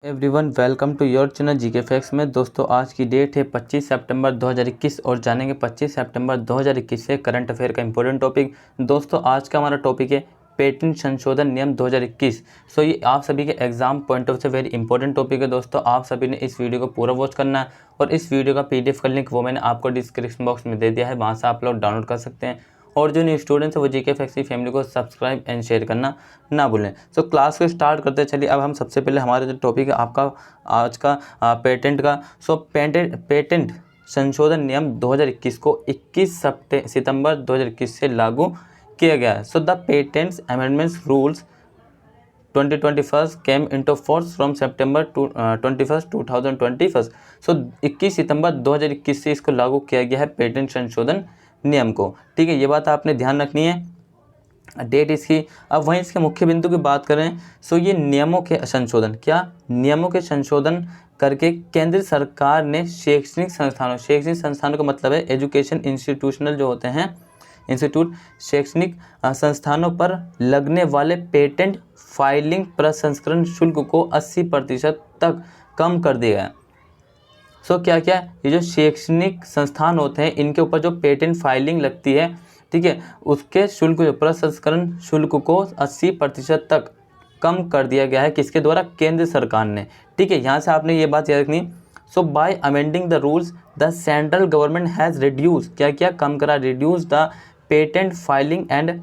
Everyone welcome to your channel GK facts में। दोस्तों आज की डेट है 25 सितंबर 2021 और जानेंगे 25 सितंबर 2021 से करंट अफेयर का इंपॉर्टेंट टॉपिक। दोस्तों आज का हमारा टॉपिक है पेटेंट संशोधन नियम 2021। सो ये आप सभी के एग्जाम पॉइंट ऑफ से वेरी इंपॉर्टेंट टॉपिक है। दोस्तों आप सभी ने इस वीडियो को पूरा वॉच करना है और इस वीडियो का PDF का लिंक वो मैंने आपको डिस्क्रिप्शन बॉक्स में दे दिया है, वहाँ से आप लोग डाउनलोड कर सकते हैं। और जो न्यू स्टूडेंट्स है वो जीके फैक्ट्स की फैमिली को सब्सक्राइब एंड शेयर करना ना भूलें। सो क्लास को स्टार्ट करते हैं। चलिए अब हम सबसे पहले हमारा जो टॉपिक है आपका आज का पेटेंट का। सो पेटेंट संशोधन नियम 2021 को 21 सितंबर 2021 से लागू किया गया है। So the patents amendments rules 2021 came into force from September 21 2021। सो 21 सितंबर 2021 से इसको लागू किया गया है पेटेंट संशोधन नियम को। ठीक है, ये बात आपने ध्यान रखनी है डेट इसकी। अब वहीं इसके मुख्य बिंदु की बात करें सो ये नियमों के संशोधन, क्या नियमों के संशोधन करके केंद्र सरकार ने शैक्षणिक संस्थानों का मतलब है एजुकेशन इंस्टीट्यूशनल जो होते हैं इंस्टीट्यूट, शैक्षणिक संस्थानों पर लगने वाले पेटेंट फाइलिंग प्रसंस्करण शुल्क को 80% तक कम कर दिया है। सो क्या क्या ये जो शैक्षणिक संस्थान होते हैं इनके ऊपर जो पेटेंट फाइलिंग लगती है, ठीक है, उसके शुल्क जो प्रसंस्करण शुल्क को 80% तक कम कर दिया गया है। किसके द्वारा? केंद्र सरकार ने। ठीक है, यहाँ से आपने ये बात याद रखनी। So by amending the rules the central government has reduce, क्या क्या कम करा? Reduce the patent filing and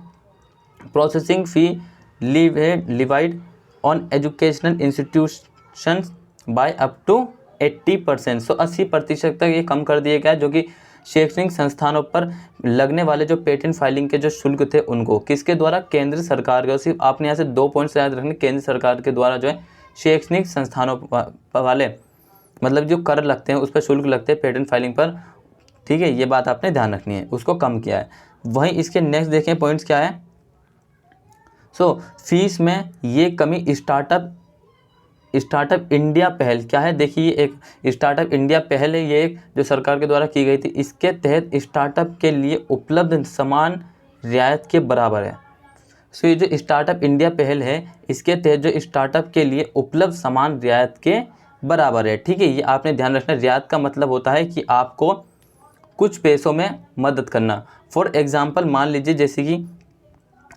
processing fee levied on educational institutions by up to 80%। So 80% तक ये कम कर दिया गया, जो कि शैक्षणिक संस्थानों पर लगने वाले जो पेटेंट फाइलिंग के जो शुल्क थे उनको किसके द्वारा? केंद्र सरकार के। सिर्फ आपने यहाँ से 2 पॉइंट्स याद रखने, केंद्र सरकार के द्वारा जो है शैक्षणिक संस्थानों वाले मतलब जो कर लगते हैं उस पर शुल्क लगते हैं पेटेंट फाइलिंग पर, ठीक है, ये बात आपने ध्यान रखनी है, उसको कम किया है। वहीं इसके नेक्स्ट देखें पॉइंट्स क्या है। सो फीस में ये कमी स्टार्टअप इंडिया पहल, क्या है देखिए, एक स्टार्टअप इंडिया पहल है, ये एक जो सरकार के द्वारा की गई थी। इसके तहत स्टार्टअप के लिए उपलब्ध समान रियायत के बराबर है। सो ये जो स्टार्टअप इंडिया पहल है इसके तहत जो स्टार्टअप के लिए उपलब्ध समान रियायत के बराबर है। ठीक है, ये आपने ध्यान रखना। रियायत का मतलब होता है कि आपको कुछ पैसों में मदद करना। फॉर एग्जाम्पल मान लीजिए जैसे कि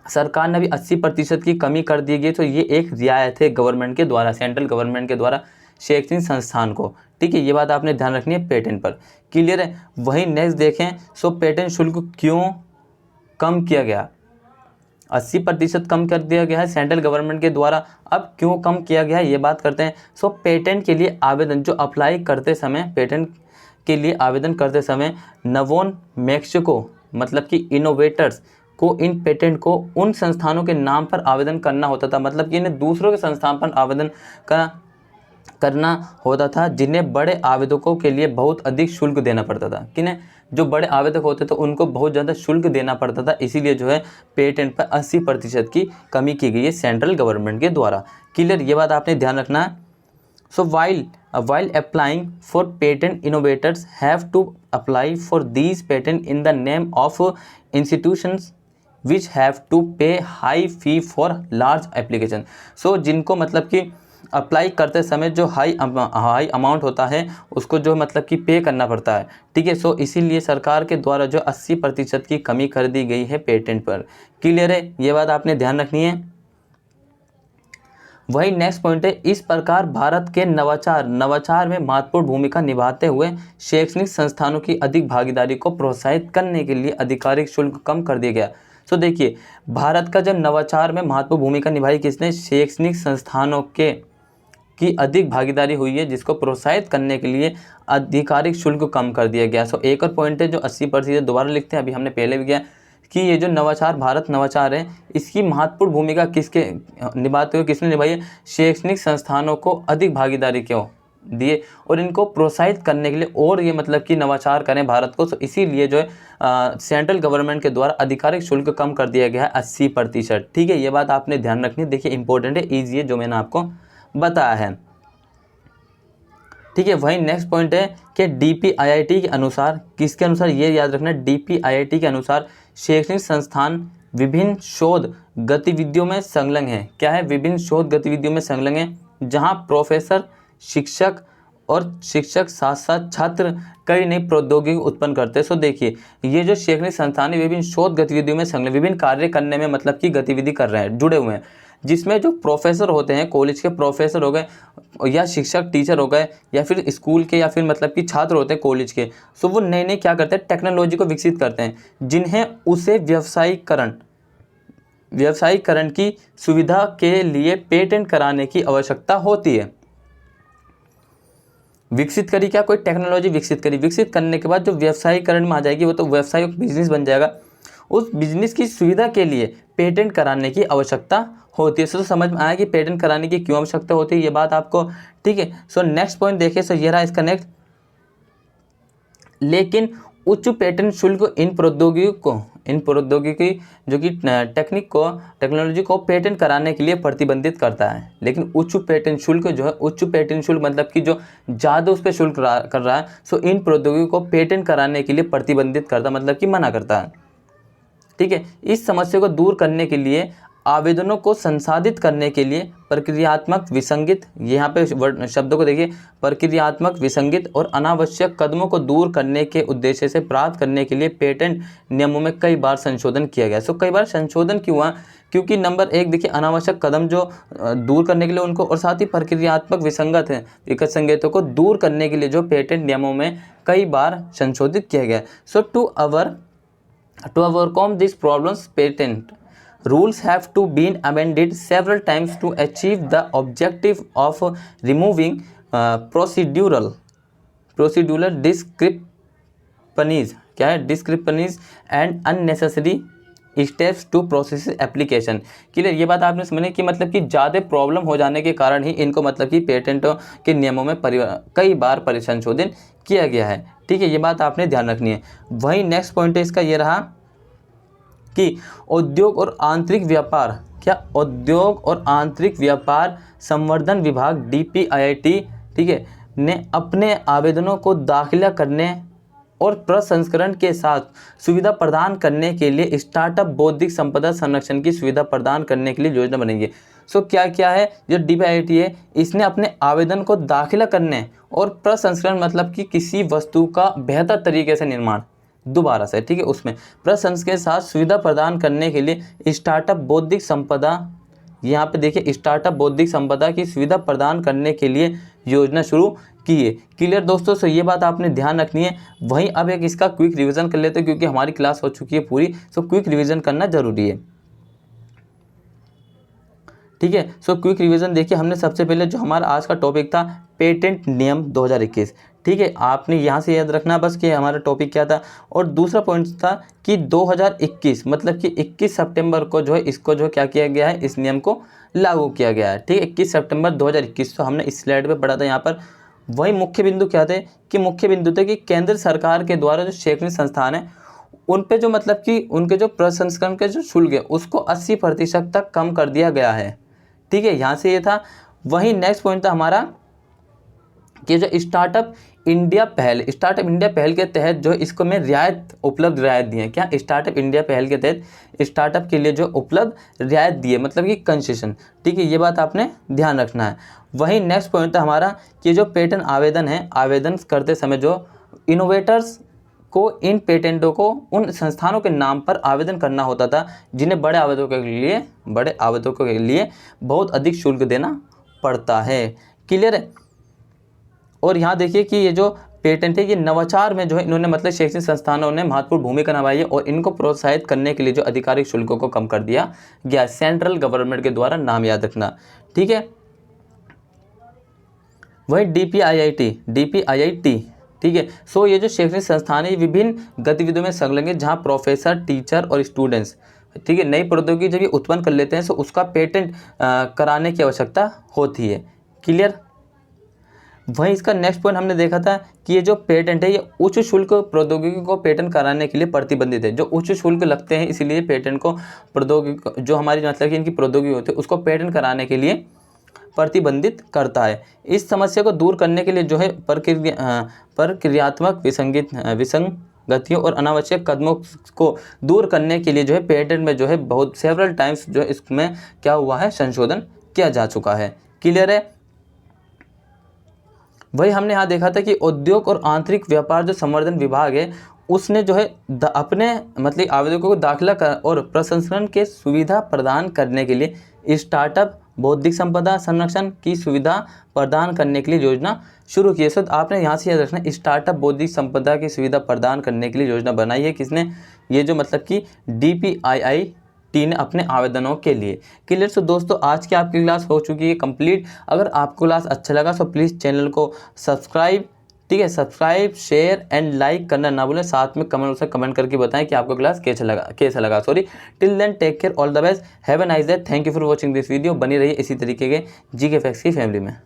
सरकार ने भी 80% की कमी कर दी गई, तो ये एक रियायत है गवर्नमेंट के द्वारा, सेंट्रल गवर्नमेंट के द्वारा शैक्षणिक संस्थान को। ठीक है, ये बात आपने ध्यान रखनी है पेटेंट पर। क्लियर है। वहीं नेक्स्ट देखें, सो पेटेंट शुल्क क्यों कम किया गया? 80% कम कर दिया गया है सेंट्रल गवर्नमेंट के द्वारा। अब क्यों कम किया गया है ये बात करते हैं। सो पेटेंट के लिए आवेदन जो अप्लाई करते समय, पेटेंट के लिए आवेदन करते समय नवोन्मेष को मतलब कि इनोवेटर्स को इन पेटेंट को उन संस्थानों के नाम पर आवेदन करना होता था, मतलब कि इन्हें दूसरों के संस्थान पर आवेदन करना होता था जिन्हें बड़े आवेदकों के लिए बहुत अधिक शुल्क देना पड़ता था। किन्हें? जो बड़े आवेदक होते थे उनको बहुत ज़्यादा शुल्क देना पड़ता था, इसीलिए जो है पेटेंट पर 80% की कमी की गई है सेंट्रल गवर्नमेंट के द्वारा। क्लियर, ये बात आपने ध्यान रखना है। सो while applying for patent, innovators have to apply for these patent in the name of institutions which have to pay high fee for large application। सो जिनको मतलब कि अप्लाई करते समय जो हाई अमाउंट होता है उसको जो मतलब कि पे करना पड़ता है। ठीक है, सो इसीलिए सरकार के द्वारा जो 80% की कमी कर दी गई है पेटेंट पर। क्लियर है, ये बात आपने ध्यान रखनी है। वही नेक्स्ट पॉइंट है, इस प्रकार भारत के नवाचार में महत्वपूर्ण भूमिका निभाते हुए शैक्षणिक संस्थानों की अधिक भागीदारी को प्रोत्साहित करने के लिए आधिकारिक शुल्क कम कर दिया गया। सो देखिए, भारत का जब नवाचार में महत्वपूर्ण भूमिका निभाई किसने? शैक्षणिक संस्थानों की अधिक भागीदारी हुई है, जिसको प्रोत्साहित करने के लिए आधिकारिक शुल्क कम कर दिया गया। सो एक और पॉइंट है जो 80% दोबारा लिखते हैं, अभी हमने पहले भी किया कि ये जो नवाचार, भारत नवाचार है, इसकी महत्वपूर्ण भूमिका किसके निभाते हुए किसने निभाई है? शैक्षणिक संस्थानों को अधिक भागीदारी क्यों दिए और इनको प्रोत्साहित करने के लिए, और ये मतलब कि नवाचार करें भारत को। तो इसीलिए जो है सेंट्रल गवर्नमेंट के द्वारा आधिकारिक शुल्क कम कर दिया गया है 80%। ठीक है, ये बात आपने ध्यान रखनी है। देखिए इंपॉर्टेंट है, ईजी है, जो मैंने आपको बताया है। ठीक है, वहीं नेक्स्ट पॉइंट है कि DPIIT के अनुसार, किसके अनुसार ये याद रखना, DPIIT के अनुसार शैक्षणिक संस्थान विभिन्न शोध गतिविधियों में संलग्न है। क्या है? विभिन्न शोध गतिविधियों में संलग्न है। जहां प्रोफेसर, शिक्षक और शिक्षक साथ साथ छात्र कई नई प्रौद्योगिकी उत्पन्न करते हैं। सो देखिए, ये जो शैक्षणिक संस्थान है विभिन्न शोध गतिविधियों में संलग्न, विभिन्न कार्य करने में मतलब की गतिविधि कर रहे हैं, जुड़े हुए हैं, जिसमें जो प्रोफेसर होते हैं, कॉलेज के प्रोफेसर हो गए या शिक्षक टीचर हो गए या फिर स्कूल के या फिर मतलब कि छात्र होते हैं कॉलेज के, सो वो नए नए क्या करते हैं, टेक्नोलॉजी को विकसित करते हैं, जिन्हें उसे व्यावसायीकरण की सुविधा के लिए पेटेंट कराने की आवश्यकता होती है। विकसित करी क्या, कोई टेक्नोलॉजी विकसित करी, विकसित करने के बाद जो व्यवसायीकरण में आ जाएगी वो तो व्यवसाय बिजनेस बन जाएगा, उस बिजनेस की सुविधा के लिए पेटेंट कराने की आवश्यकता होती है। सो समझ में आया कि पेटेंट कराने की क्यों आवश्यकता होती है, ये बात आपको, ठीक है। सो नेक्स्ट पॉइंट देखिए, सो ये रहा इसका नेक्स्ट, लेकिन उच्च पेटेंट शुल्क इन प्रौद्योगिकी जो कि टेक्नोलॉजी को पेटेंट कराने के लिए प्रतिबंधित करता है। लेकिन उच्च पेटेंट शुल्क जो है, उच्च पेटेंट शुल्क मतलब कि जो ज़्यादा उस पर शुल्क कर रहा है, सो इन प्रौद्योगिकी को पेटेंट कराने के लिए प्रतिबंधित करता, मतलब कि मना करता है, ठीक है। इस समस्या को दूर करने के लिए, आवेदनों को संसाधित करने के लिए प्रक्रियात्मक विसंगत, यहाँ पे शब्दों को देखिए, प्रक्रियात्मक विसंगत और अनावश्यक कदमों को दूर करने के उद्देश्य से प्राप्त करने के लिए पेटेंट नियमों में कई बार संशोधन किया गया। सो कई बार संशोधन क्यों हुआ, क्योंकि नंबर एक देखिए, अनावश्यक कदम जो दूर करने के लिए उनको, और साथ ही प्रक्रियात्मक विसंगतों को दूर करने के लिए जो पेटेंट नियमों में कई बार संशोधित किया गया। सो to overcome these problems, patent rules have to been amended several times to achieve the objective of removing procedural discrepancies and unnecessary steps to process application. Clear, ये बात आपने समझी कि मतलब कि ज़्यादा प्रॉब्लम हो जाने के कारण ही इनको मतलब कि पेटेंटों के नियमों में कई बार संशोधन किया गया है, ठीक है। ये बात आपने ध्यान रखनी है। वहीं नेक्स्ट पॉइंट है इसका ये रहा कि उद्योग और आंतरिक व्यापार संवर्धन विभाग DPIIT, ठीक है, ने अपने आवेदनों को दाखिला करने और प्रसंस्करण के साथ सुविधा प्रदान करने के लिए स्टार्टअप बौद्धिक संपदा संरक्षण की सुविधा प्रदान करने के लिए योजना बनेगी। सो क्या क्या है, जो DPIIT है, इसने अपने आवेदन को दाखिला करने और प्रसंस्करण मतलब कि किसी वस्तु का बेहतर तरीके से निर्माण, दोबारा से, ठीक है, उसमें प्रसंस्करण के साथ सुविधा प्रदान करने के लिए स्टार्टअप बौद्धिक संपदा, यहाँ पे देखिए, स्टार्टअप बौद्धिक संपदा की सुविधा प्रदान करने के लिए योजना शुरू की है। क्लियर दोस्तों, सो ये बात आपने ध्यान रखनी है। वहीं अब एक इसका क्विक रिवीजन कर लेते हैं, क्योंकि हमारी क्लास हो चुकी है पूरी, सो क्विक रिवीजन करना जरूरी है, ठीक है। सो क्विक रिवीजन देखिए, हमने सबसे पहले जो हमारा आज का टॉपिक था पेटेंट नियम 2021, ठीक है, आपने यहाँ से याद रखना बस कि हमारा टॉपिक क्या था। और दूसरा पॉइंट था कि 2021 मतलब कि 21 सितंबर को जो है इसको जो क्या किया गया है, इस नियम को लागू किया गया है, ठीक है, 21 सितंबर 2021। तो हमने इस स्लाइड पे पढ़ा था यहाँ पर। वही मुख्य बिंदु क्या थे, कि मुख्य बिंदु थे कि केंद्र सरकार के द्वारा जो शैक्षणिक संस्थान है उन पे जो मतलब कि उनके जो प्रसंस्करण के जो शुल्क है उसको 80% तक कम कर दिया गया है, ठीक है, यहाँ से ये था। वही नेक्स्ट पॉइंट था हमारा कि जो स्टार्टअप इंडिया पहल के तहत जो इसको में रियायत दी है। क्या, स्टार्टअप इंडिया पहल के तहत स्टार्टअप के लिए जो उपलब्ध रियायत दी है, मतलब कि कंसेशन, ठीक है, ये बात आपने ध्यान रखना है। वही नेक्स्ट पॉइंट था हमारा कि जो पेटेंट आवेदन है, आवेदन करते समय जो इनोवेटर्स को इन पेटेंटों को उन संस्थानों के नाम पर आवेदन करना होता था जिन्हें बड़े आवेदकों के लिए बहुत अधिक शुल्क देना पड़ता है। क्लियर है। और यहाँ देखिए कि ये जो पेटेंट है ये नवाचार में जो है इन्होंने मतलब शैक्षणिक संस्थानों ने महत्वपूर्ण भूमिका निभाई है और इनको प्रोत्साहित करने के लिए जो आधिकारिक शुल्कों को कम कर दिया गया सेंट्रल गवर्नमेंट के द्वारा, नाम याद रखना, ठीक है। वही DPIIT, ठीक है। सो ये जो शैक्षणिक संस्थान है विभिन्न गतिविधियों में संलग्न है जहाँ प्रोफेसर, टीचर और स्टूडेंट्स, ठीक है, नई प्रौद्योगिकी जब ये उत्पन्न कर लेते हैं तो उसका पेटेंट कराने की आवश्यकता होती है। क्लियर। वहीं इसका नेक्स्ट पॉइंट हमने देखा था कि ये जो पेटेंट है ये उच्च शुल्क प्रौद्योगिकी को पेटेंट कराने के लिए प्रतिबंधित है। जो उच्च शुल्क लगते हैं इसीलिए पेटेंट को प्रौद्योगिकी जो हमारी मतलब कि इनकी प्रौद्योगिकी होती है उसको पेटेंट कराने के लिए प्रतिबंधित करता है। इस समस्या को दूर करने के लिए जो है प्रक्रियात्मक विसंगतियों और अनावश्यक कदमों को दूर करने के लिए जो है पेटेंट में जो है सेवरल टाइम्स जो इसमें क्या हुआ है, संशोधन किया जा चुका है। क्लियर है। वही हमने यहाँ देखा था कि उद्योग और आंतरिक व्यापार जो संवर्धन विभाग है उसने जो है अपने मतलब आवेदकों को दाखिला और प्रसंस्करण के सुविधा प्रदान करने के लिए स्टार्टअप बौद्धिक संपदा संरक्षण की सुविधा प्रदान करने के लिए योजना शुरू की है। सो आपने यहाँ से याद रखना, स्टार्टअप बौद्धिक संपदा की सुविधा प्रदान करने के लिए योजना बनाई है किसने, ये जो मतलब कि DPIIT ने अपने आवेदनों के लिए। क्लियर। सो दोस्तों आज की आपकी क्लास हो चुकी है कंप्लीट। अगर आपको क्लास अच्छा लगा तो प्लीज़ चैनल को सब्सक्राइब, ठीक है, सब्सक्राइब शेयर एंड लाइक करना ना भूलें। साथ में कमेंट करके बताएं कि आपको क्लास कैसा लगा। Till then take care, all the best, have a nice day, thank you for watching this video. बनी रहिए इसी तरीके के GK फैक्ट्स की फैमिली में।